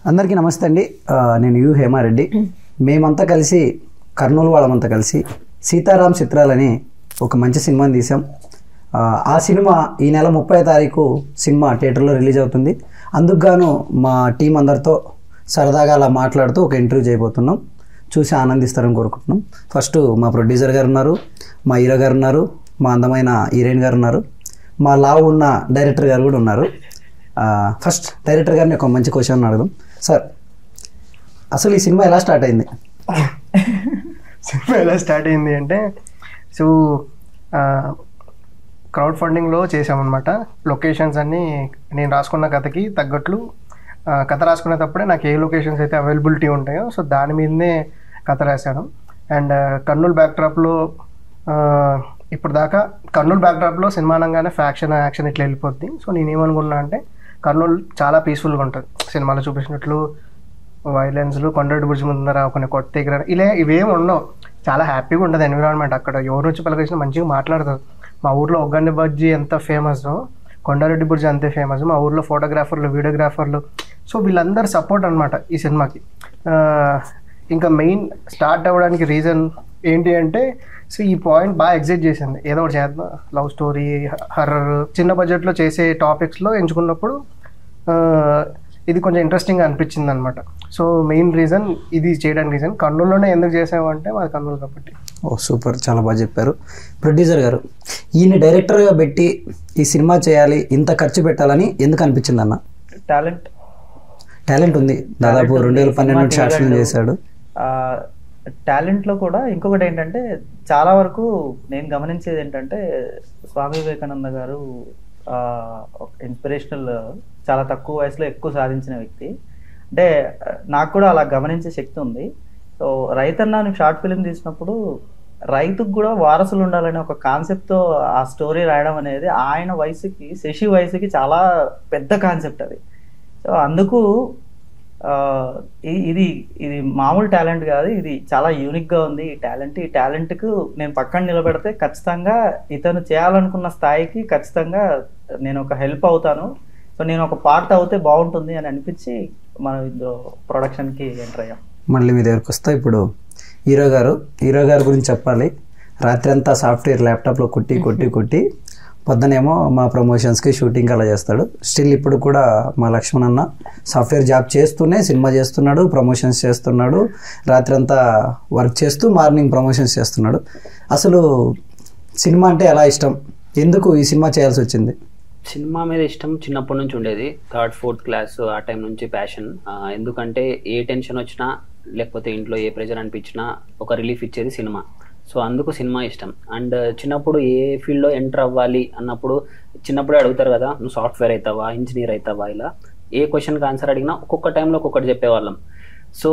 అందరికీ నమస్తే అండి. నేను యు హేమారెడ్డి. మేమంతా కలిసి కర్నూలు వాళ్ళమంతా కలిసి సీతారాం చిత్రాలని ఒక మంచి సినిమాని తీసాం. ఆ సినిమా ఈ నెల 30వ తారీఖు సినిమా థియేటర్లో రిలీజ్ అవుతుంది. అందుకు గాను మా టీం అందరితో సరదాగా అలా మాట్లాడుతూ ఒక ఇంటర్వ్యూ చేయబోతున్నాం. చూసి ఆనందిస్తారని కోరుకుంటున్నాం. ఫస్ట్ మా ప్రొడ్యూసర్ గారు ఉన్నారు, మా హీరో గారు ఉన్నారు, మా అందమైన హీరోయిన్ గారు ఉన్నారు, మా లావు ఉన్న డైరెక్టర్ గారు కూడా ఉన్నారు. ఫస్ట్ డైరెక్టర్ గారిని ఒక మంచి క్వశ్చన్ అడగదాం. సార్, అసలు ఈ సినిమా ఎలా స్టార్ట్ అయింది? సినిమా ఎలా స్టార్ట్ అయింది అంటే, సో క్రౌడ్ ఫండింగ్లో చేసామన్నమాట. లొకేషన్స్ అన్నీ నేను రాసుకున్న కథకి తగ్గట్లు కథ రాసుకునేటప్పుడే నాకు ఏ లొకేషన్స్ అయితే అవైలబిలిటీ ఉంటాయో సో దాని మీదనే కథ రాశాను. అండ్ కర్నూలు బ్యాక్డ్రాప్లో ఇప్పుడు దాకా కర్నూలు బ్యాక్డ్రాప్లో సినిమా అనగానే ఫ్యాక్షన్ యాక్షన్ ఇట్లా వెళ్ళిపోద్ది. సో నేనేమనుకున్నా అంటే కర్నూలు చాలా పీస్ఫుల్గా ఉంటుంది. సినిమాలో చూపించినట్లు వైలెన్స్లు, కొండరెడ్డి బ్రిడ్జ్ ముందర కొన్ని కొత్త ఎగిర ఇవేమి ఉండవు. చాలా హ్యాపీగా ఉంటుంది ఎన్విరాన్మెంట్. అక్కడ ఎవరు వచ్చి పలకరించినా మంచిగా మాట్లాడతారు. మా ఊర్లో ఒగ్గండి బజ్జీ ఎంత ఫేమస్, కొండారెడ్డి బ్రిడ్జ్ అంతే ఫేమస్. మా ఊర్లో ఫోటోగ్రాఫర్లు, వీడియోగ్రాఫర్లు, సో వీళ్ళందరూ సపోర్ట్ అనమాట ఈ సినిమాకి. ఇంకా మెయిన్ స్టార్ట్ అవ్వడానికి రీజన్ ఏంటి అంటే, సో ఈ పాయింట్ బాగా ఎగ్జైట్ చేసింది. ఏదో ఒకటి చేద్దాం, లవ్ స్టోరీ, హర్రర్, చిన్న బడ్జెట్లో చేసే టాపిక్స్లో ఎంచుకున్నప్పుడు ఇది కొంచెం ఇంట్రెస్టింగ్గా అనిపించింది అనమాట. సో మెయిన్ రీజన్ ఇది చేయడానికి రీజన్. కర్నూలులోనే ఎందుకు చేసామంటే మాది కర్నూలు కాబట్టి. ఓ సూపర్, చాలా బాగా చెప్పారు. ప్రొడ్యూసర్ గారు, ఈయన డైరెక్టర్గా పెట్టి ఈ సినిమా చేయాలి, ఇంత ఖర్చు పెట్టాలని ఎందుకు అనిపించింది అన్న? టాలెంట్ ఉంది. దాదాపు 2012 షార్ట్స్ చేశాడు. టాలెంట్లో కూడా ఇంకొకటి ఏంటంటే, చాలా వరకు నేను గమనించేది ఏంటంటే, స్వామి వివేకానంద గారు ఇన్స్పిరేషనల్, చాలా తక్కువ వయసులో ఎక్కువ సాధించిన వ్యక్తి. అంటే నాకు కూడా అలా గమనించే శక్తి ఉంది. సో రైతన్న షార్ట్ ఫిలిం తీసినప్పుడు రైతుకు కూడా వారసులు ఉండాలనే ఒక కాన్సెప్ట్తో ఆ స్టోరీ రాయడం అనేది ఆయన వయసుకి, శశి వయసుకి చాలా పెద్ద కాన్సెప్ట్ అది. సో అందుకు ఇది మామూలు టాలెంట్ కాదు, ఇది చాలా యూనిక్గా ఉంది. ఈ టాలెంట్కు నేను పక్కన నిలబెడితే ఖచ్చితంగా ఇతను చేయాలనుకున్న స్థాయికి ఖచ్చితంగా నేను ఒక హెల్ప్ అవుతాను. సో నేను ఒక పార్ట్ అవుతే బాగుంటుంది అని అనిపించి మనం ఇందులో ప్రొడక్షన్కి ఎంటర్ అయ్యాం. మళ్ళీ మీ దగ్గరకు వస్తా. ఇప్పుడు హీరో గారు గురించి చెప్పాలి. రాత్రి అంతా సాఫ్ట్వేర్ ల్యాప్టాప్లో కొట్టి పొద్దునేమో మా ప్రమోషన్స్కి షూటింగ్ అలా చేస్తాడు. స్టిల్ ఇప్పుడు కూడా మా లక్ష్మణ్ అన్న సాఫ్ట్వేర్ జాబ్ చేస్తూనే సినిమా చేస్తున్నాడు, ప్రమోషన్స్ చేస్తున్నాడు, రాత్రి అంతా వర్క్ చేస్తూ మార్నింగ్ ప్రమోషన్స్ చేస్తున్నాడు. అసలు సినిమా అంటే ఎలా ఇష్టం, ఎందుకు ఈ సినిమా చేయాల్సి వచ్చింది? సినిమా మీద ఇష్టం చిన్నప్పటి నుంచి ఉండేది. 3rd 4th క్లాస్ ఆ టైం నుంచి ప్యాషన్. ఎందుకంటే ఏ టెన్షన్ వచ్చినా లేకపోతే ఇంట్లో ఏ ప్రెజర్ అనిపించినా ఒక రిలీఫ్ ఇచ్చేది సినిమా. సో అందుకు సినిమా ఇష్టం. అండ్ చిన్నప్పుడు ఏ ఫీల్డ్లో ఎంటర్ అవ్వాలి అన్నప్పుడు చిన్నప్పుడే అడుగుతారు కదా, నువ్వు సాఫ్ట్వేర్ అవుతావా, ఇంజనీర్ అవుతావా, ఇలా ఏ క్వశ్చన్కి ఆన్సర్ అడిగినా ఒక్కొక్క టైంలో ఒక్కొక్కటి చెప్పేవాళ్ళం. సో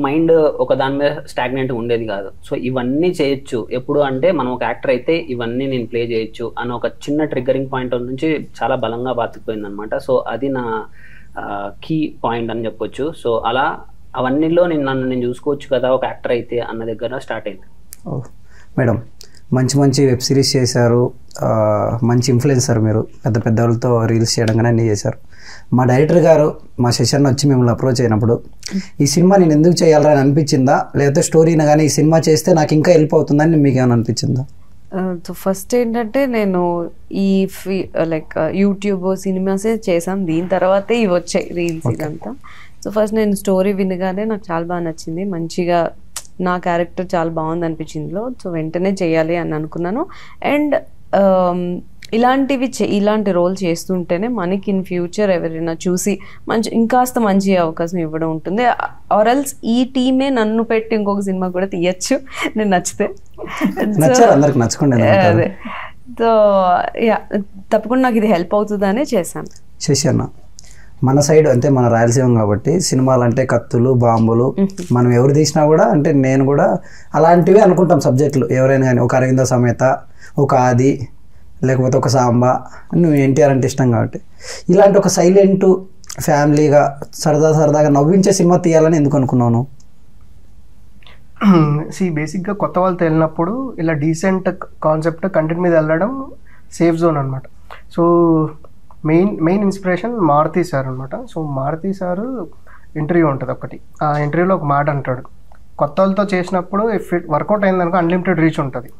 మైండ్ ఒక దాని మీద స్టాగ్నెంట్ ఉండేది కాదు. సో ఇవన్నీ చేయొచ్చు ఎప్పుడు అంటే, మనం ఒక యాక్టర్ అయితే ఇవన్నీ నేను ప్లే చేయొచ్చు అని ఒక చిన్న ట్రిగ్గరింగ్ పాయింట్ నుంచి చాలా బలంగా బాతికిపోయింది అనమాట. సో అది నా కీ పాయింట్ అని చెప్పొచ్చు. సో అలా అవన్నీలో నేను చూసుకోవచ్చు కదా ఒక యాక్టర్ అయితే అన్న దగ్గర స్టార్ట్ అయింది. మేడం, మంచి వెబ్ సిరీస్ చేశారు, మంచి ఇన్ఫ్లుయెన్సర్ మీరు, పెద్ద వాళ్ళతో రీల్స్ చేయడం కానీ అన్నీ చేశారు. మా డైరెక్టర్ గారు, మా సెషన్ వచ్చి మిమ్మల్ని అప్రోచ్ అయినప్పుడు ఈ సినిమా నేను ఎందుకు చేయాలని అనిపించిందా, లేకపోతే స్టోరీని కానీ ఈ సినిమా చేస్తే నాకు ఇంకా హెల్ప్ అవుతుందని మీకు ఏమైనా అనిపించిందా? సో ఫస్ట్ ఏంటంటే, నేను ఈ లైక్ యూట్యూబ్ సినిమాసే చేసాం, దీని తర్వాతే ఇవి వచ్చాయి రీల్స్ ఇదంతా. సో ఫస్ట్ నేను స్టోరీ వినగానే నాకు చాలా బాగా నచ్చింది, మంచిగా నా క్యారెక్టర్ చాలా బాగుంది అనిపించిందిలో. సో వెంటనే చేయాలి అని అనుకున్నాను. అండ్ ఇలాంటి రోల్ చేస్తుంటేనే మనకి ఇన్ ఫ్యూచర్ ఎవరైనా చూసి ఇంకాస్త మంచి అవకాశం ఇవ్వడం ఉంటుంది. ఆర్ఎల్స్ ఈ టీమే నన్ను పెట్టి ఇంకొక సినిమా కూడా తీయచ్చు నేను నచ్చితే. అదే, సో తప్పకుండా నాకు ఇది హెల్ప్ అవుతుందనే చేశాను. శశి, మన సైడ్ అంటే మన రాయలసీమ కాబట్టి సినిమాలు అంటే కత్తులు, బాంబులు, మనం ఎవరు తీసినా కూడా అంటే నేను కూడా అలాంటివి అనుకుంటాం సబ్జెక్టులు. ఎవరైనా కానీ ఒక అరవింద సమేత, ఒక ఆది, లేకపోతే ఒక సాంబా, నువ్వు ఎన్టీఆర్ అంటే ఇష్టం కాబట్టి ఇలాంటి ఒక సైలెంట్ ఫ్యామిలీగా సరదాగా నవ్వించే సినిమా తీయాలని ఎందుకు అనుకున్నాను? బేసిక్గా కొత్త వాళ్ళతో వెళ్ళినప్పుడు ఇలా డీసెంట్ కాన్సెప్ట్ కంటెంట్ మీద వెళ్ళడం సేఫ్ జోన్ అనమాట. So main inspiration Maruthi sir అనమాట. సో మారుతి సారు ఇంటర్వ్యూ ఉంటుంది ఒకటి. ఆ ఇంటర్వ్యూలో ఒక మాట అంటాడు, కొత్త వాళ్ళతో చేసినప్పుడు ఇఫ్ ఇట్ వర్కౌట్ అయిందనుకో అన్లిమిటెడ్ రీచ్ ఉంటుంది,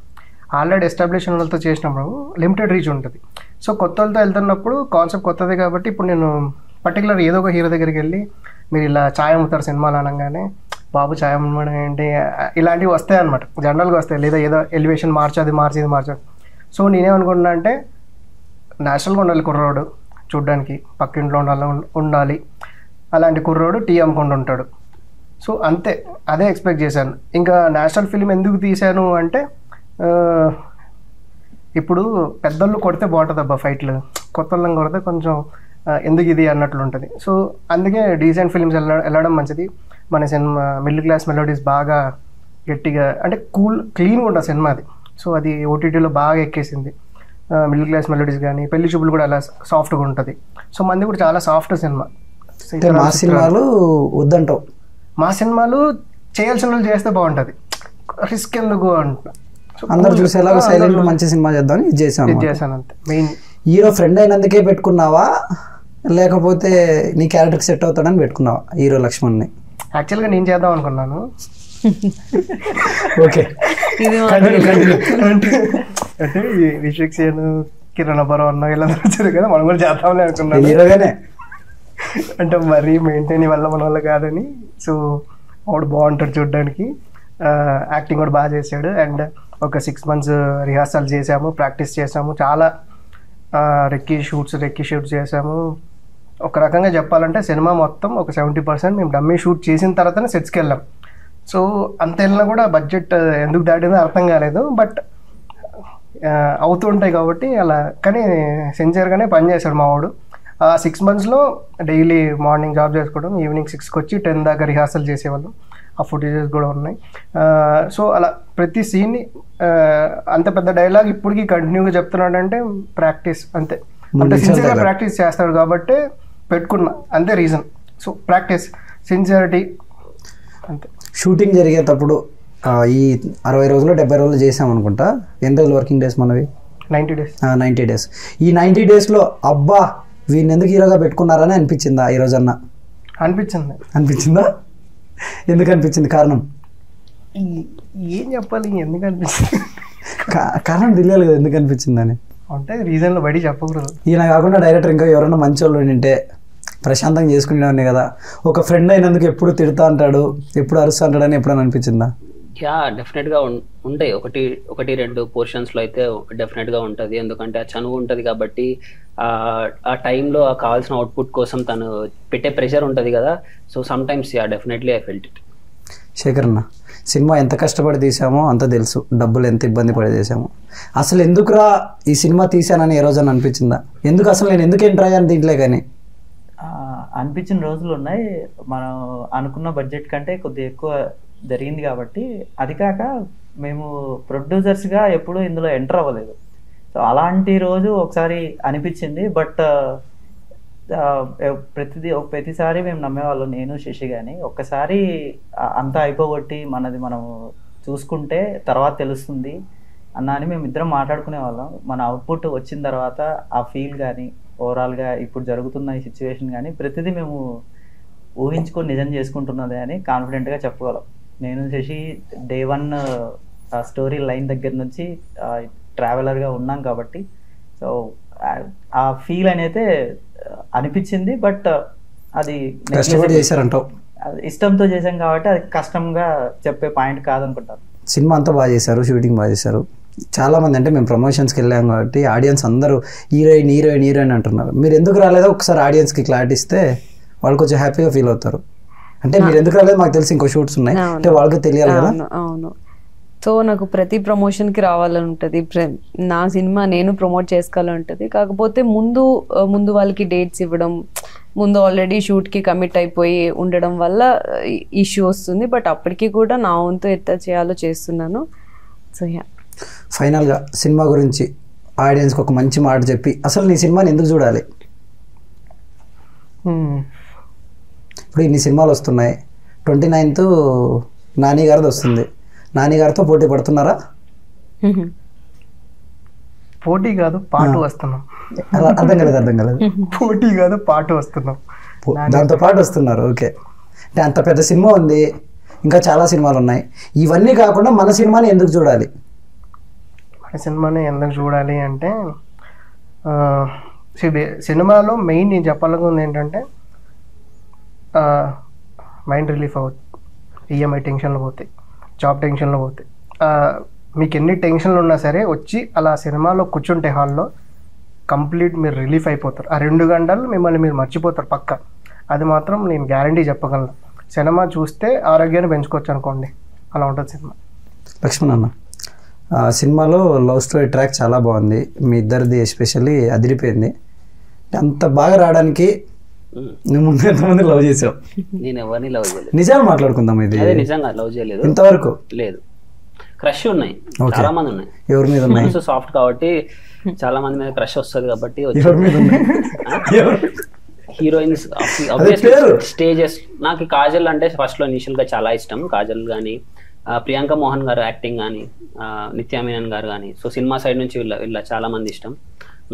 ఆల్రెడీ ఎస్టాబ్లిష్ వాళ్ళతో చేసినప్పుడు లిమిటెడ్ రీచ్ ఉంటుంది. సో కొత్త వాళ్ళతో వెళ్తున్నప్పుడు కాన్సెప్ట్ కొత్తది కాబట్టి ఇప్పుడు నేను పర్టికులర్ ఏదో ఒక హీరో దగ్గరికి వెళ్ళి మీరు ఇలా ఛాయ్ అమ్ముతారు సినిమాలు అనగానే బాబు ఛాయ్ అమ్మడం ఏంటి ఇలాంటివి వస్తాయి అనమాట, జనరల్గా వస్తాయి. లేదా ఏదో ఎలివేషన్ మార్చది మార్చదు. సో నేనేమనుకుంటున్నా అంటే నేచురల్గా ఉండాలి కుర్రోడు, చూడ్డానికి పక్కింట్లో ఉండాలి అలాంటి కుర్రోడు టీ అమ్ముకుంటూ ఉంటాడు. సో అంతే, అదే ఎక్స్పెక్ట్ చేశాను. ఇంకా నేషనల్ ఫిలిం ఎందుకు తీశాను అంటే ఇప్పుడు పెద్దోళ్ళు కొడితే బాగుంటుంది అబ్బా ఫైట్లు, కొత్త వాళ్ళని కొడితే కొంచెం ఎందుకు ఇది అన్నట్లు ఉంటుంది. సో అందుకే డీసెంట్ ఫిలిమ్స్ వెళ్ళడం మంచిది. మన సినిమా మిడిల్ క్లాస్ మెలోడీస్ బాగా గట్టిగా అంటే క్లీన్గా ఉంటుంది సినిమా అది. సో అది ఓటీటీలో బాగా ఎక్కేసింది. మిడిల్ క్లాస్ మెలోడీస్ కానీ పెళ్లి చూపులు కూడా అలా సాఫ్ట్గా ఉంటుంది. సో మంది కూడా చాలా సాఫ్ట్ సినిమా. మా సినిమాలు వద్దంటావు? మా సినిమాలు చేయాల్సిన వాళ్ళు చేస్తే బాగుంటుంది, రిస్క్ ఎందుకు అంట. అందరు చూసేలాగా సైలెంట్ మంచి సినిమా చేద్దామని ఇది చేశాను అంతే. మెయిన్ హీరో ఫ్రెండ్ అయినందుకే పెట్టుకున్నావా లేకపోతే నీ క్యారెక్టర్కి సెట్ అవుతాడని పెట్టుకున్నావా హీరో లక్ష్మణ్ని? యాక్చువల్గా నేను చేద్దాం అనుకున్నాను. ఓకే, అంటే విశ్వక్ సేన్, కిరణ్ అబ్బరావ్ అన్న ఇలా వచ్చారు కదా, మనం కూడా చేద్దామని అనుకున్నాను. హీరోగానే అంటే మరీ మెయింటైన్ వల్ల మన వల్ల కాదని. సో వాడు బాగుంటాడు చూడడానికి, యాక్టింగ్ కూడా బాగా చేశాడు. అండ్ ఒక 6 months రిహార్సల్ చేసాము, ప్రాక్టీస్ చేసాము, చాలా రెక్కి షూట్స్ చేసాము. ఒక రకంగా చెప్పాలంటే సినిమా మొత్తం ఒక 70% మేము డమ్మీ షూట్ చేసిన తర్వాతనే సెట్స్కి వెళ్ళాం. సో అంత వెళ్ళినా కూడా బడ్జెట్ ఎందుకు దాటిందో అర్థం కాలేదు. బట్ అవుతుంటాయి కాబట్టి అలా, కానీ సిన్సియర్గానే పనిచేశాడు మా వాడు. 6 monthsలో డైలీ మార్నింగ్ జాబ్ చేసుకోవడం, ఈవినింగ్ 6కి వచ్చి 10 దాకా రిహార్సల్ చేసేవాళ్ళం. ఆ ఫుటేజెస్ కూడా ఉన్నాయి. సో అలా ప్రతి సీన్ని అంత పెద్ద డైలాగ్ ఇప్పటికీ కంటిన్యూగా చెప్తున్నాడంటే ప్రాక్టీస్ అంతే. అంటే సిన్సియర్గా ప్రాక్టీస్ చేస్తాడు కాబట్టి పెట్టుకున్నా, అంతే రీజన్. సో ప్రాక్టీస్, సిన్సియారిటీ అంతే. షూటింగ్ జరిగేటప్పుడు ఈ 60 రోజులు 70 రోజులు చేసాం అనుకుంటా. ఎన్ని రోజులు వర్కింగ్ డేస్ మనవి? 90 days. 90 days. ఈ 90 daysలో అబ్బా వీడిని ఎందుకు హీరోగా పెట్టుకున్నారని అనిపించిందా ఈ రోజన్నా? అనిపించిందా? ఎందుకు అనిపించింది? కారణం ఏం చెప్పాలి, ఎందుకు అనిపించింది? కారణం తెలియాలి కదా ఎందుకు అనిపించిందని. అంటే రీజన్లో బయట చెప్పకూడదు. ఈయన కాకుండా డైరెక్టర్ ఇంకా ఎవరైనా మంచి వాళ్ళు ఉంటే ప్రశాంతంగా చేసుకునేవాడిని కదా. ఒక ఫ్రెండ్ అయినందుకు ఎప్పుడు తిడతా అంటాడు, ఎప్పుడు అరుస్తా అంటాడని ఎప్పుడైనా అనిపించిందా? యా, డెఫినెట్గా ఉంటాయి. ఒకటి 2 పోర్షన్స్లో అయితే డెఫినెట్గా ఉంటుంది. ఎందుకంటే ఆ చనువు ఉంటుంది కాబట్టి ఆ టైంలో కావాల్సిన అవుట్పుట్ కోసం తను పెట్టే ప్రెషర్ ఉంటుంది కదా. So sometimes definitely I felt it. Shekhar అన్న, సినిమా ఎంత కష్టపడి తీసామో అంత తెలుసు, డబ్బులు ఎంత ఇబ్బంది పడి తీసామో. అసలు ఎందుకురా ఈ సినిమా తీసానని ఏ రోజు అనిపించిందా? అసలు నేను ఎందుకు ఎంటర్ అయ్యాను దీంట్లో కానీ అనిపించిన రోజులు ఉన్నాయి. మనం అనుకున్న బడ్జెట్ కంటే కొద్దిగా ఎక్కువ జరిగింది కాబట్టి. అది కాక మేము ప్రొడ్యూసర్స్గా ఎప్పుడూ ఇందులో ఎంటర్ అవ్వలేదు. సో అలాంటి రోజు ఒకసారి అనిపించింది. బట్ ప్రతిసారి మేము నమ్మేవాళ్ళం, నేను శశి కానీ. ఒక్కసారి అంతా అయిపోగొట్టి మనది మనం చూసుకుంటే తర్వాత తెలుస్తుంది అన్న అని మేము ఇద్దరం మాట్లాడుకునే వాళ్ళం. మన అవుట్పుట్ వచ్చిన తర్వాత ఆ ఫీల్ కానీ ఓవరాల్గా ఇప్పుడు జరుగుతున్న ఈ సిచ్యువేషన్ కానీ ప్రతిదీ మేము ఊహించుకొని నిజం చేసుకుంటున్నది అని కాన్ఫిడెంట్గా చెప్పగలం. నేను శశి డే 1 స్టోరీ లైన్ దగ్గర నుంచి ట్రావెలర్గా ఉన్నాం కాబట్టి. సో ఆ ఫీల్ అనేది అనిపించింది. బట్ అది ఇష్టంతో చేశాం కాబట్టి అది కష్టంగా చెప్పే పాయింట్ కాదనుకుంటారు. సినిమా అంతా బాగా చేశారు, షూటింగ్ బాగా చేశారు. చాలామంది అంటే మేము ప్రమోషన్స్కి వెళ్ళాం కాబట్టి ఆడియన్స్ అందరూ హీరోయిన్ అంటున్నారు. మీరు ఎందుకు రాలేదో ఒకసారి ఆడియన్స్కి క్లారిటీ ఇస్తే వాళ్ళు కొంచెం హ్యాపీగా ఫీల్ అవుతారు. అంటే మీరు ఎందుకు రాలేదు మాకు తెలిసి ఇంకో షూట్స్ ఉన్నాయి అంటే వాళ్ళకి తెలియాలి కదా. అవును. సో నాకు ప్రతి ప్రమోషన్కి రావాలని ఉంటుంది, నా సినిమా నేను ప్రమోట్ చేసుకోవాలని ఉంటుంది. కాకపోతే ముందు వాళ్ళకి డేట్స్ ఇవ్వడం, ముందు ఆల్రెడీ షూట్కి కమిట్ అయిపోయి ఉండడం వల్ల ఇష్యూ వస్తుంది. బట్ అప్పటికి కూడా నా వంతు ఎంత చేయాలో చేస్తున్నాను. సో ఫైనల్గా సినిమా గురించి ఆడియన్స్కి ఒక మంచి మాట చెప్పి అసలు నీ సినిమాని ఎందుకు చూడాలి? ఇప్పుడు ఇన్ని సినిమాలు వస్తున్నాయి, 29th నాని గారిది వస్తుంది. నాని గారితో పోటీ పడుతున్నారా? పోటీ కాదు, పాటు వస్తున్నాం. అర్థం కాలేదు. పోటీ కాదు, పాటు వస్తున్నాం. దాంతో పాటు వస్తున్నారు. ఓకే. అంటే అంత పెద్ద సినిమా ఉంది, ఇంకా చాలా సినిమాలు ఉన్నాయి, ఇవన్నీ కాకుండా మన సినిమాని ఎందుకు చూడాలి? మన సినిమాని ఎందుకు చూడాలి అంటే సినిమాలో మెయిన్ నేను చెప్పాలనుకుంది ఏంటంటే మైండ్ రిలీఫ్ అవుతుంది, ఈఎంఐ టెన్షన్లు పోతాయి, జాబ్ టెన్షన్లు పోతాయి. మీకు ఎన్ని టెన్షన్లు ఉన్నా సరే వచ్చి అలా సినిమాలో కూర్చుంటే హాల్లో కంప్లీట్ మీరు రిలీఫ్ అయిపోతారు. ఆ 2 గంటలు మిమ్మల్ని మీరు మర్చిపోతారు పక్క. అది మాత్రం నేను గ్యారంటీ చెప్పగలను. సినిమా చూస్తే ఆరోగ్యాన్ని పెంచుకోవచ్చు అనుకోండి, అలా ఉంటుంది సినిమా. లక్ష్మణ్ అన్న, సినిమాలో లవ్ స్టోరీ ట్రాక్ చాలా బాగుంది, మీ ఇద్దరిది ఎస్పెషల్లీ అదిరిపోయింది. అంత బాగా రావడానికి నువ్వు ముందు ఎంతమంది లవ్ చేసావు? నేను ఎవరిని లవ్ చేయలేదు. నిజాలు మాట్లాడుకుందాం. ఇది నిజంగా లవ్ చేయలేదు ఇంతవరకు. లేదు, క్రష్ ఉన్నాయి, చాలా మంది ఉన్నాయి. ఎవరి మీద ఉన్నాయి? సాఫ్ట్ కాబట్టి చాలా మంది మీద క్రష్ వస్తుంది కాబట్టి. ఎవరి మీద ఉన్నాయి? Heroines stages. నాకు కాజల్ అంటే ఫస్ట్ లో ఇనిషియల్ గా చాలా ఇష్టం. కాజల్ గానీ, ప్రియాంక మోహన్ గారు యాక్టింగ్ కానీ, నిత్యా మీనన్ గారు కానీ. సో సినిమా సైడ్ నుంచి వీళ్ళ చాలా మంది ఇష్టం.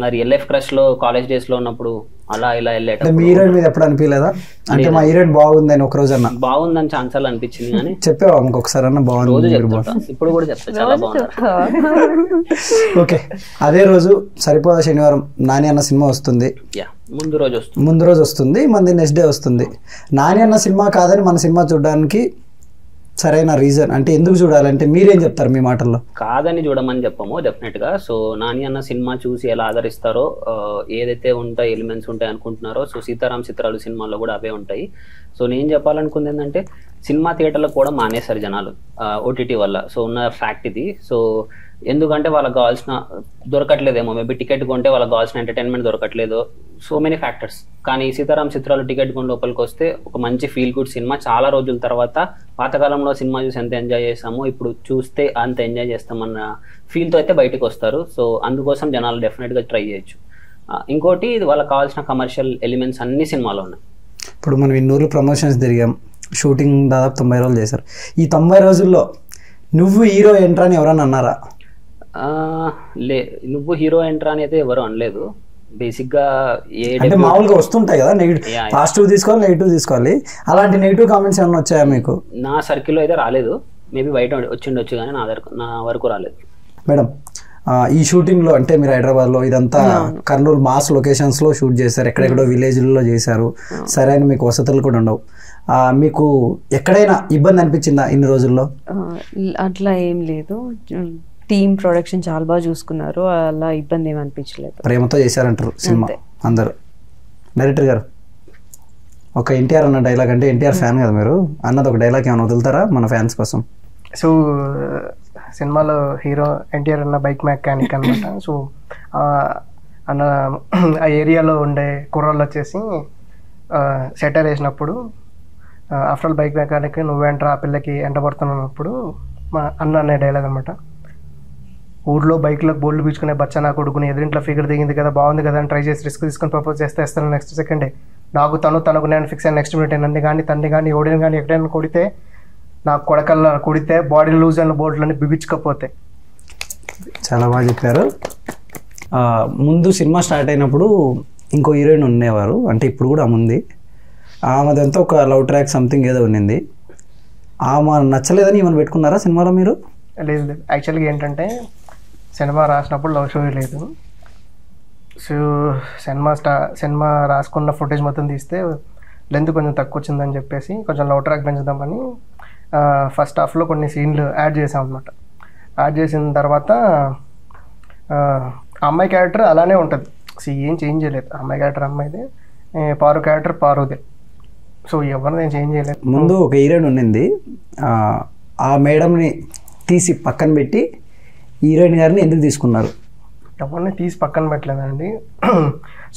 నా రియల్ లైఫ్ క్రష్ లో కాలేజ్ డేస్ లో ఉన్నప్పుడు అలా ఇలా వెళ్ళేట మీ హీరోయిన్ మీద ఎప్పుడు అనిపించలేదా? అంటే మా హీరోయిన్ బాగుందని ఒక రోజు అన్న బాగుందని ఛాన్సాలు అనిపించింది కానీ చెప్పావా ఇంకొకసారి అన్న బాగుంది? రోజు చెప్తా, ఇప్పుడు కూడా చెప్తా, చాలా బాగుంది. ఓకే, అదే రోజు సరిపోదా శనివారం నాని అన్న సినిమా వస్తుంది. ముందు రోజు వస్తుంది, మంది నెక్స్ట్ డే వస్తుంది. నాని అన్న సినిమా కాదని మన సినిమా చూడడానికి సరైన రీజన్ అంటే ఎందుకు చూడాలంటే మీరేం చెప్తారు మీ మాటల్లో? కాదని చూడమని చెప్పము డెఫినెట్ గా. సో నాని అన్న సినిమా చూసి ఎలా ఆదరిస్తారో, ఏదైతే ఉంటాయి ఎలిమెంట్స్ ఉంటాయి అనుకుంటున్నారో, సో సీతారాం చిత్రాలు సినిమాల్లో కూడా అవే ఉంటాయి. సో నేను చెప్పాలనుకుంది ఏంటంటే సినిమా థియేటర్లో కూడా మానేశారు జనాలు ఓటీటీ వల్ల. సో ఉన్న ఫ్యాక్ట్ ఇది. సో ఎందుకంటే వాళ్ళకి కావాల్సిన దొరకట్లేదేమో, మేబీ టికెట్ కొంటే వాళ్ళకి కావాల్సిన ఎంటర్టైన్మెంట్ దొరకట్లేదు, సో మెనీ ఫ్యాక్టర్స్. కానీ సీతారాం చిత్రాలు టికెట్ కొని లోపలికి వస్తే ఒక మంచి ఫీల్ గుడ్ సినిమా. చాలా రోజుల తర్వాత పాతకాలంలో సినిమా చూసి ఎంత ఎంజాయ్ చేస్తామో ఇప్పుడు చూస్తే అంత ఎంజాయ్ చేస్తామన్న ఫీల్తో అయితే బయటకు వస్తారు. సో అందుకోసం జనాలు డెఫినెట్గా ట్రై చేయొచ్చు. ఇంకోటి ఇది వాళ్ళకి కావాల్సిన కమర్షియల్ ఎలిమెంట్స్ అన్ని సినిమాలో ఉన్నాయి. ఇప్పుడు మనం ఇన్నూరు ప్రమోషన్స్ తిరిగాం, షూటింగ్ దాదాపు 90 రోజులు చేశారు. ఈ 90 రోజుల్లో నువ్వు హీరో ఎంట్రా అని ఎవరన్నా అన్నారా? నువ్వు హీరో ఎంట్రా అని అయితే ఎవరు అనలేదు. బేసిక్ గా అంటే మామూలుగా వస్తుంటాయి కదా, పాజిటివ్ తీసుకోవాలి, నెగిటివ్ తీసుకోవాలి. అలాంటి నెగిటివ్ కామెంట్స్ ఏమైనా వచ్చాయా మీకు? నా సర్కిల్లో అయితే రాలేదు, మేబీ బయట వచ్చిండొచ్చు కానీ నా వరకు రాలేదు. మేడం, ఈ షూటింగ్లో అంటే మీరు హైదరాబాద్లో ఇదంతా కర్నూలు మాస్ లొకేషన్స్లో షూట్ చేశారు, ఎక్కడెక్కడో విలేజ్లలో చేశారు, సరైన మీకు వసతులు కూడా ఉండవు. మీకు ఎక్కడైనా ఇబ్బంది అనిపించిందా ఇన్ని రోజుల్లో? అట్లా ఏం లేదు, టీమ్ ప్రొడక్షన్ చాలా బాగా చూసుకున్నారు, అలా ఇబ్బంది ఏమి అనిపించలేదు. ప్రేమతో చేశారంటారు సినిమా అందరూ. డైరెక్టర్ గారు, ఒక ఎన్టీఆర్ అన్న డైలాగ్, అంటే ఎన్టీఆర్ ఫ్యాన్ కదా మీరు, అన్నది ఒక డైలాగ్ ఏమైనా వదులుతారా మన ఫ్యాన్స్ కోసం? సో సినిమాలో హీరో ఎన్టీఆర్ అన్న బైక్ మెకానిక్ అనమాట. సో అన్న ఆ ఏరియాలో ఉండే కుర్రోళ్ళు వచ్చేసి సెటర్ వేసినప్పుడు, ఆఫ్టర్ ఆల్ బైక్ మెకానిక్ నువ్వేంట్రా ఆ పిల్లకి ఎంటబడుతున్నప్పుడు మా అన్న అనే డైలాగ్ అనమాట. ఊర్లో బైక్లో బోల్డ్ పీచుకునే బచ్చా నా కొడుకుని ఎదురింట్లో ఫిగర్ దిగింది కదా, బాగుంది కదా అని ట్రై చేసి రిస్క్ తీసుకొని ప్రపోజ్ చేస్తే ఇస్తాను నెక్స్ట్ సెకండే. నాకు తనకు నేను ఫిక్స్ అయిన నెక్స్ట్ మినిట్ నన్ను కానీ తన్ని కానీ ఓడిని కానీ ఎక్కడైనా కొడితే, నాకు కొడకల్లా కొడితే బాడీ లూజ్ అయిన బోర్డులన్నీ బిగించకపోతే. చాలా బాగా చెప్పారు. ముందు సినిమా స్టార్ట్ అయినప్పుడు ఇంకో హీరోయిన్ ఉండేవారు, అంటే ఇప్పుడు కూడా ఉంది. ఆమెదంతా ఒక లవ్ ట్రాక్ సంథింగ్ ఏదో ఉన్నింది, ఆమె నచ్చలేదని ఏమైనా పెట్టుకున్నారా సినిమాలో మీరు? లేదు లేదు, యాక్చువల్గా ఏంటంటే సినిమా రాసినప్పుడు లవ్ స్టోరీ లేదు. సో సినిమా రాసుకున్న ఫుటేజ్ మొత్తం తీస్తే లెంత్ కొంచెం తక్కువ వచ్చిందని చెప్పేసి కొంచెం లవ్ ట్రాక్ పెంచుదామని ఫస్ట్ హాఫ్లో కొన్ని సీన్లు యాడ్ చేసాం అనమాట. యాడ్ చేసిన తర్వాత అమ్మాయి క్యారెక్టర్ అలానే ఉంటుంది, ఏం చేంజ్ చేయలేదు. అమ్మాయి క్యారెక్టర్ అమ్మాయిదే, పారు క్యారెక్టర్ పారుదే. సో ఎవరిని నేను చేంజ్ చేయలేదు. ముందు ఒక హీరోయిన్ ఉండింది, ఆ మేడంని తీసి పక్కన పెట్టి హీరోయిన్ గారిని ఎందుకు తీసుకున్నారు? ఎవరిని తీసి పక్కన పెట్టలేదండి.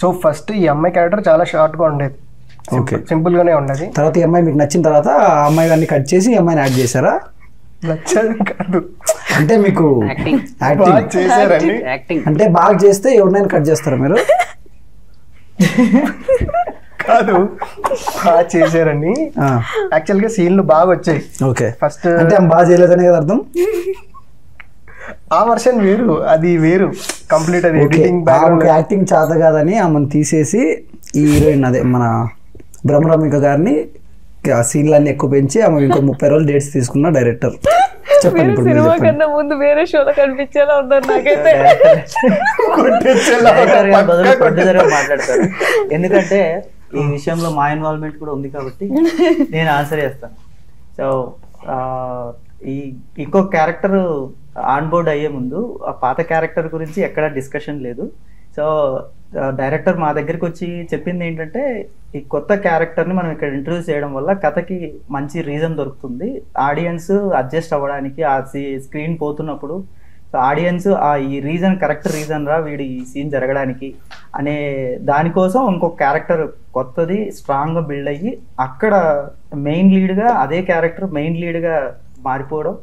సో ఫస్ట్ ఈ అమ్మాయి క్యారెక్టర్ చాలా షార్ట్గా ఉండేది, సింపుల్గానే ఉండేది. తర్వాత ఈ అమ్మాయి మీకు నచ్చిన తర్వాత ఆ అమ్మాయి గారిని కట్ చేసి ఈ అమ్మాయిని యాడ్ చేశారా? నచ్చదు కాదు, అంటే మీకు యాక్టింగ్ చేశారండి. అంటే బాగా చేస్తే ఎవరినైనా కట్ చేస్తారా మీరు? కాదు, బాగా చేశారండి. యాక్చువల్గా సీన్లు బాగా వచ్చాయి. ఓకే, ఫస్ట్ అంటే బాగా చేయలేదనే కదా అర్థం. ఆ వర్షన్ వేరు, అది వేరు కంప్లీట్. అది యాక్టింగ్ చేత కాదని ఆమెను తీసేసి ఈ హీరోయిన్ అదే మన బ్రహ్మరమిక గారిని ఆ సీన్లన్నీ ఎక్కువ పెంచి ఆమె ఇంకో 30 రోజులు డేట్స్ తీసుకున్న డైరెక్టర్. చెప్పండి ఇప్పుడు సినిమా కన్నా ముందు వేరే షోలో కనిపించేలా ఉన్నారు నాకైతే. బదులు ప్రొడ్యూసర్ మాట్లాడతారు, ఎందుకంటే ఈ విషయంలో మా ఇన్వాల్వ్మెంట్ కూడా ఉంది కాబట్టి నేను ఆన్సర్ చేస్తాను. సో ఈ ఇంకో క్యారెక్టర్ ఆన్ బోర్డ్ అయ్యే ముందు ఆ పాత క్యారెక్టర్ గురించి ఎక్కడ డిస్కషన్ లేదు. సో డైరెక్టర్ మా దగ్గరికి వచ్చి చెప్పింది ఏంటంటే, ఈ కొత్త క్యారెక్టర్ని మనం ఇక్కడ ఇంట్రడ్యూస్ చేయడం వల్ల కథకి మంచి రీజన్ దొరుకుతుంది, ఆడియన్స్ అడ్జస్ట్ అవ్వడానికి ఆ స్క్రీన్ పోతున్నప్పుడు ఆడియన్స్ ఈ రీజన్ కరెక్ట్ రీజన్ రా వీడి ఈ సీన్ జరగడానికి అనే దానికోసం ఇంకొక క్యారెక్టర్ కొత్తది స్ట్రాంగ్గా బిల్డ్ అయ్యి అక్కడ మెయిన్ లీడ్గా అదే క్యారెక్టర్ మెయిన్ లీడ్గా మారిపోవడం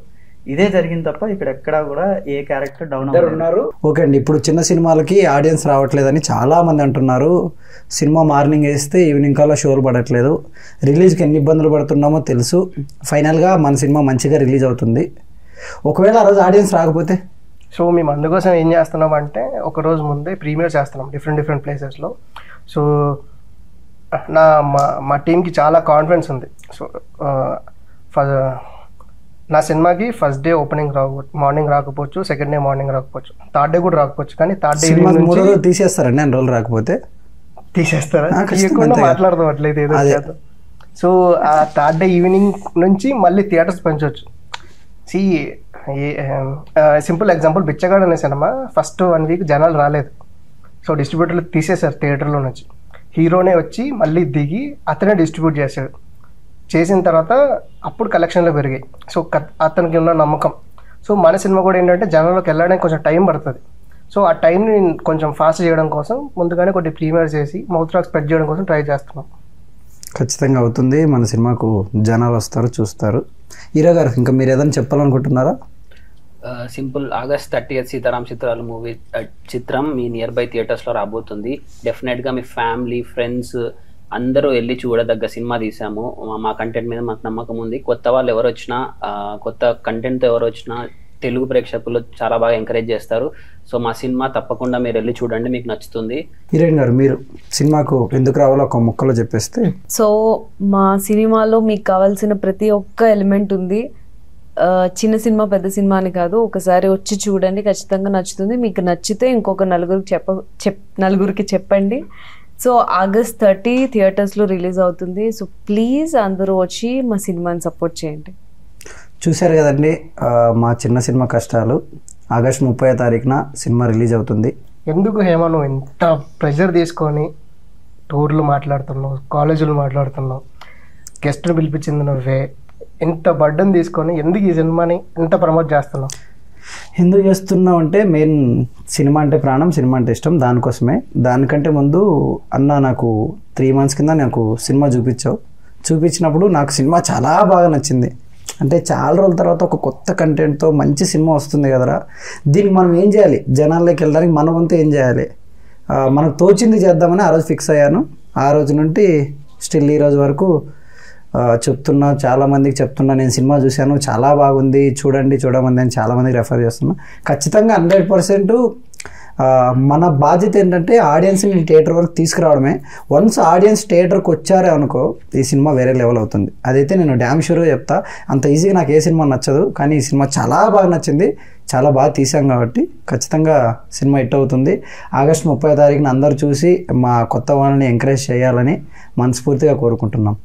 ఇదే జరిగింది తప్ప ఇక్కడ ఎక్కడా కూడా ఏ క్యారెక్టర్ డౌన్ ఉన్నారు. ఓకే అండి, ఇప్పుడు చిన్న సినిమాలకి ఆడియన్స్ రావట్లేదని చాలా మంది అంటున్నారు. సినిమా మార్నింగ్ వేస్తే ఈవినింగ్ కల్లా షోలు పడట్లేదు. రిలీజ్కి ఎన్ని ఇబ్బందులు పడుతున్నామో తెలుసు. ఫైనల్గా మన సినిమా మంచిగా రిలీజ్ అవుతుంది. ఒకవేళ ఆ రోజు ఆడియన్స్ రాకపోతే సో మేము అందుకోసం ఏం చేస్తున్నాం అంటే, ఒక రోజు ముందే ప్రీమియర్ చేస్తున్నాం డిఫరెంట్ ప్లేసెస్లో. సో మా టీంకి చాలా కాన్ఫిడెన్స్ ఉంది. సో నా సినిమాకి ఫస్ట్ డే ఓపెనింగ్ మార్నింగ్ రాకపోవచ్చు, సెకండ్ డే మార్నింగ్ రాకపోవచ్చు, థర్డ్ డే కూడా రాకపోవచ్చు, కానీ థర్డ్ డే తీసేస్తారండి అన్ని రోజులు రాకపోతే తీసేస్తారా? తీయకుండా మాట్లాడదాం అట్లయితే ఏదో చేద్దాం. సో ఆ థర్డ్ డే ఈవినింగ్ నుంచి మళ్ళీ థియేటర్స్ పెంచవచ్చు. సింపుల్ ఎగ్జాంపుల్, బిచ్చగాడు అనే సినిమా ఫస్ట్ 1 వీక్ జనాలు రాలేదు. సో డిస్ట్రిబ్యూటర్లు తీసేశారు థియేటర్లో నుంచి. హీరోనే వచ్చి మళ్ళీ దిగి అతనే డిస్ట్రిబ్యూట్ చేశాడు. చేసిన తర్వాత అప్పుడు కలెక్షన్లు పెరిగాయి. సో అతనికి ఉన్న నమ్మకం. సో మన సినిమా కూడా ఏంటంటే జనాల్లోకి వెళ్ళడానికి కొంచెం టైం పడుతుంది. సో ఆ టైంని కొంచెం ఫాస్ట్ చేయడం కోసం ముందుగానే కొన్ని ప్రీమియర్ చేసి మౌత్ టాక్ స్ప్రెడ్ చేయడం కోసం ట్రై చేస్తున్నాం. ఖచ్చితంగా అవుతుంది. మన సినిమాకు జనాలు వస్తారు, చూస్తారు. హీరో గారు ఇంకా మీరు ఏదైనా చెప్పాలనుకుంటున్నారా? సింపుల్, August 30th సీతారాం చిత్రాలు మూవీ చిత్రం మీ నియర్ బై థియేటర్స్లో రాబోతుంది. డెఫినెట్గా మీ ఫ్యామిలీ ఫ్రెండ్స్ అందరూ వెళ్ళి చూడదగ్గ సినిమా తీసాము. మా కంటెంట్ మీద మాకు నమ్మకం ఉంది. కొత్త వాళ్ళు ఎవరు వచ్చినా, కొత్త కంటెంట్తో ఎవరు వచ్చినా తెలుగు ప్రేక్షకులు చాలా బాగా ఎంకరేజ్ చేస్తారు. సో మా సినిమా తప్పకుండా మీరు వెళ్ళి చూడండి, మీకు నచ్చుతుంది. హీరోయిన్ గారు మీరు సినిమాకు ఎందుకు రావాలో ఒక ముక్కలో చెప్పేస్తే. సో మా సినిమాలో మీకు కావాల్సిన ప్రతి ఒక్క ఎలిమెంట్ ఉంది. చిన్న సినిమా పెద్ద సినిమా అని కాదు, ఒకసారి వచ్చి చూడండి, ఖచ్చితంగా నచ్చుతుంది. మీకు నచ్చితే ఇంకొక నలుగురికి చెప్పండి. సో August 30 థియేటర్స్లో రిలీజ్ అవుతుంది. సో ప్లీజ్ అందరూ వచ్చి మా సినిమాని సపోర్ట్ చేయండి. చూశారు కదండి మా చిన్న సినిమా కష్టాలు. August 30వ తారీఖున సినిమా రిలీజ్ అవుతుంది. ఎందుకు హేమ నువ్వు ఇంత ప్రెషర్ తీసుకొని టూర్లు మాట్లాడుతున్నావు, కాలేజీలు మాట్లాడుతున్నావు, గెస్ట్ని పిలిపించింది నువ్వే, ఇంత బర్డన్ తీసుకొని ఎందుకు ఈ సినిమాని ఇంత ప్రమోట్ చేస్తున్నావు? ఎందుకు చేస్తున్నావు అంటే, మెయిన్ సినిమా అంటే ప్రాణం, సినిమా అంటే ఇష్టం, దానికోసమే. దానికంటే ముందు అన్న నాకు 3 months కింద నాకు సినిమా చూపించినప్పుడు నాకు సినిమా చాలా బాగా నచ్చింది. అంటే చాలా రోజుల తర్వాత ఒక కొత్త కంటెంట్తో మంచి సినిమా వస్తుంది కదరా, దీనికి మనం ఏం చేయాలి, జనాల్లోకి వెళ్ళడానికి మన వంతు ఏం చేయాలి, మనకు తోచింది చేద్దామని ఆ రోజు ఫిక్స్ అయ్యాను. ఆ రోజు నుండి స్టిల్ ఈ రోజు వరకు చెప్తున్నా, చాలామందికి చెప్తున్నా, నేను సినిమా చూశాను చాలా బాగుంది, చూడమంది అని చాలామందికి రెఫర్ చేస్తున్నా. ఖచ్చితంగా 100% మన బాధ్యత ఏంటంటే ఆడియన్స్ని థియేటర్ వరకు తీసుకురావడమే. వన్స్ ఆడియన్స్ థియేటర్కి వచ్చారే అనుకో, ఈ సినిమా వేరే లెవెల్ అవుతుంది. అదైతే నేను డ్యామ్ షూర్గా చెప్తా. అంత ఈజీగా నాకు ఏ సినిమా నచ్చదు, కానీ ఈ సినిమా చాలా బాగా నచ్చింది, చాలా బాగా తీసాం కాబట్టి ఖచ్చితంగా సినిమా హిట్ అవుతుంది. August 30వ తారీఖున అందరూ చూసి మా కొత్త వాళ్ళని ఎంకరేజ్ చేయాలని మనస్ఫూర్తిగా కోరుకుంటున్నాం.